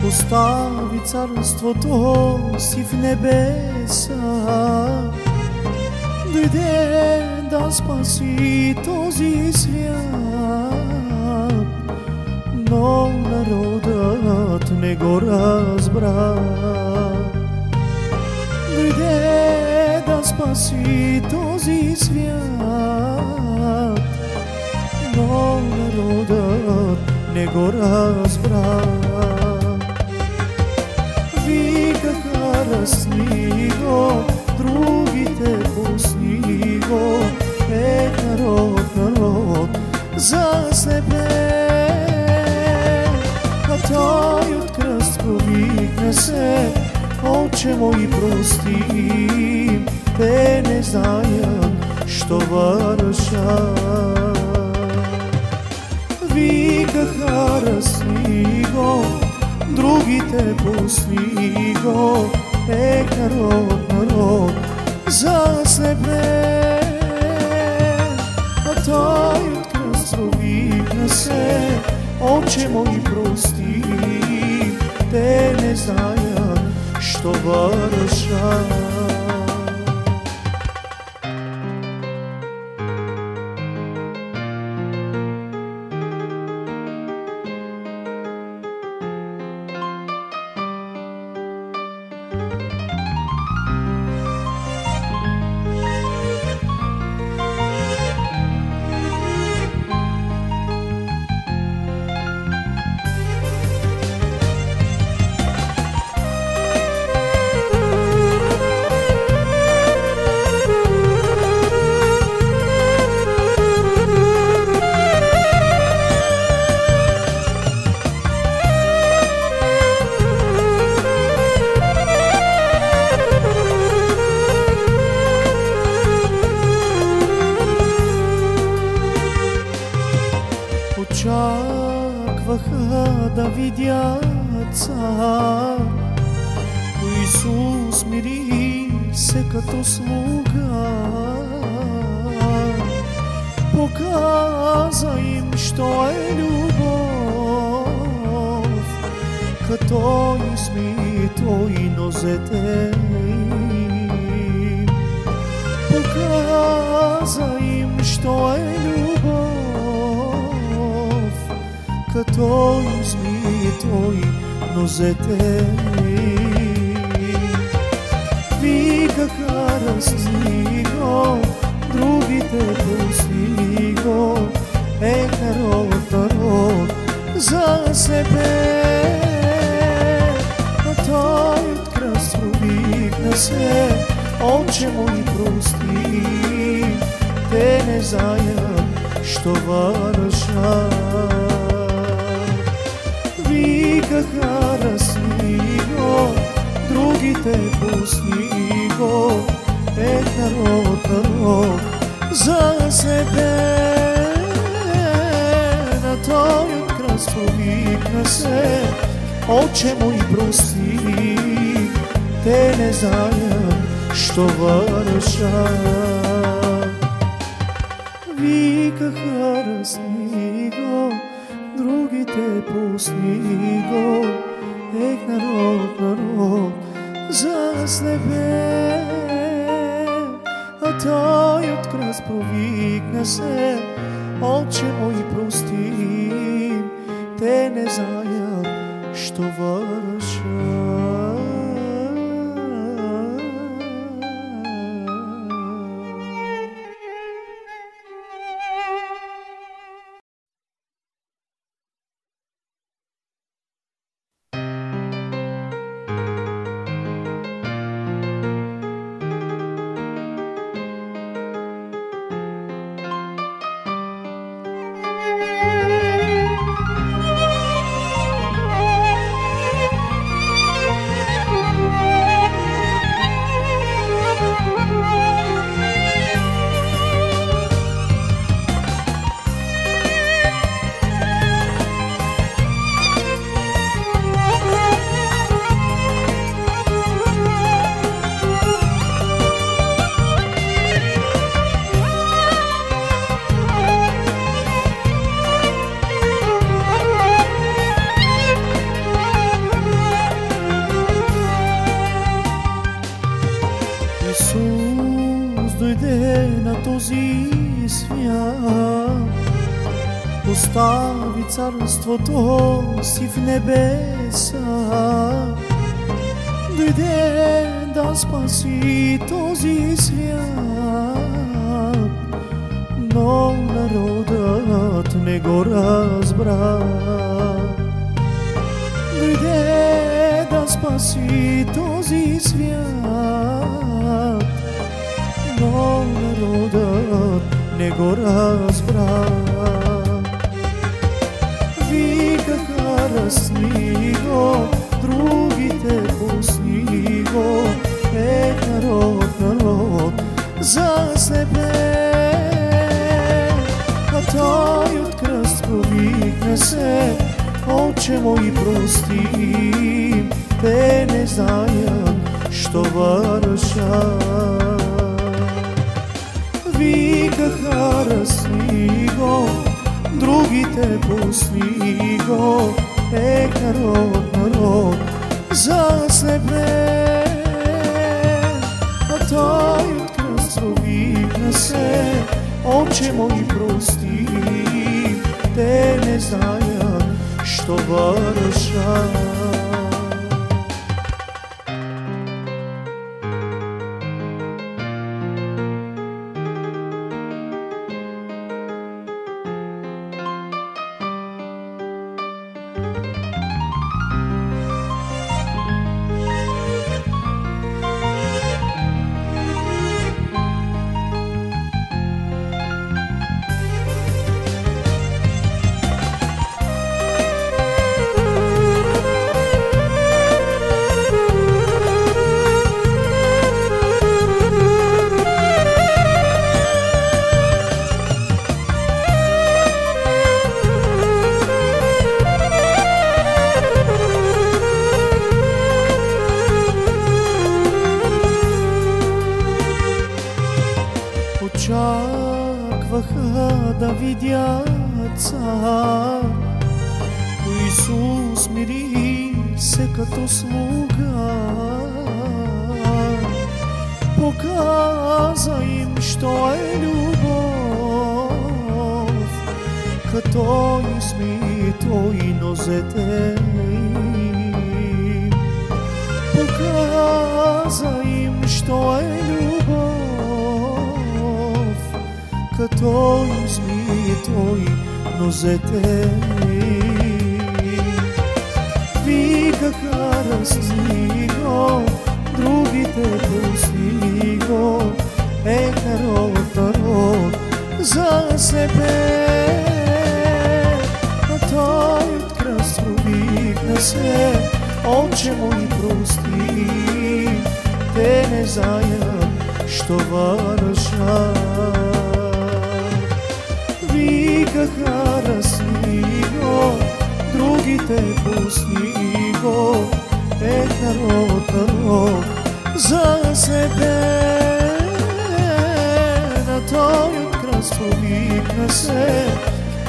Остави царството си в небеса, дойде да спаси този свят, но народът не го разбра. Дойде да спаси този свят, но народът не го разбра. Викаха, разни го, другите пусни го, народ, народ за себе. А той от кръст повикна се: Отче мой, прости им, те не знаят, що вършат. Викаха, разни го, другите пусни го, народ, народ за себе. А той от кръст повикна се: Отче мой, прости им, те не знаят, що вършат. Очакваха да видят цар, Исус мири се като слуга. Показа им, що е любов, като изми той нозете им. Показа им, що е любов, като изми той нозете им. Викаха, разни го, другите пусни го, народ, народ за себе. А той от кръст повикна се: Отче мой, прости, те не знаят, що вършат. Викаха, разни го, другите пусни го, народ, народ за себе. На той от кръст повикна се: Отче мой, прости, те не знаят, що вършат. Викаха, разни го, другите пусни го, народ, народ за себе. А той от кръст повикна се: Отче мой, прости, те не знаят, що вършат. остави царството си в небеса, дойде да спаси този свят, но народът не го разбра. Дойде да спаси този свят, но народът не го разбра. Викаха разни го, другите пусни го, народ, народ заслепе. А той от кръст повикна се: Отче мой, прости, те не знаят, що вършат. Викаха разни го, другите пусни го, народ, народ заслепе. А той от кръст повикна се: Отче мой, прости, те не знаят, що вършат. Очакваха да видят цар, но Исус мири се като слуга. Показа им, що е любов, като изми той нозете им. Показа им, що е любов, като изми той нозете им. Викаха разни го, другите пусни го, народ, народ заслепе. А той от кръст повикна се: Отче мой, прости, те не знаят, що вършат. Викаха разни го, другите пусни го, народ, народ заслепе. На той от кръст повикна се: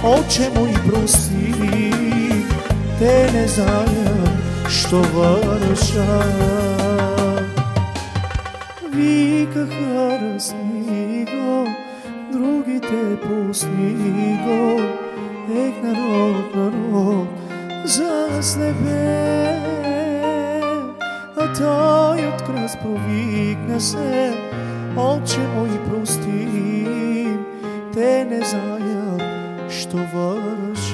Отче мой, прости, те не знаят, що вършат. Викаха разни го, другите пусни го, народ, народ заслепе. А той от кръст повикна се: Отче мой, прости, те не знаят, що вършат.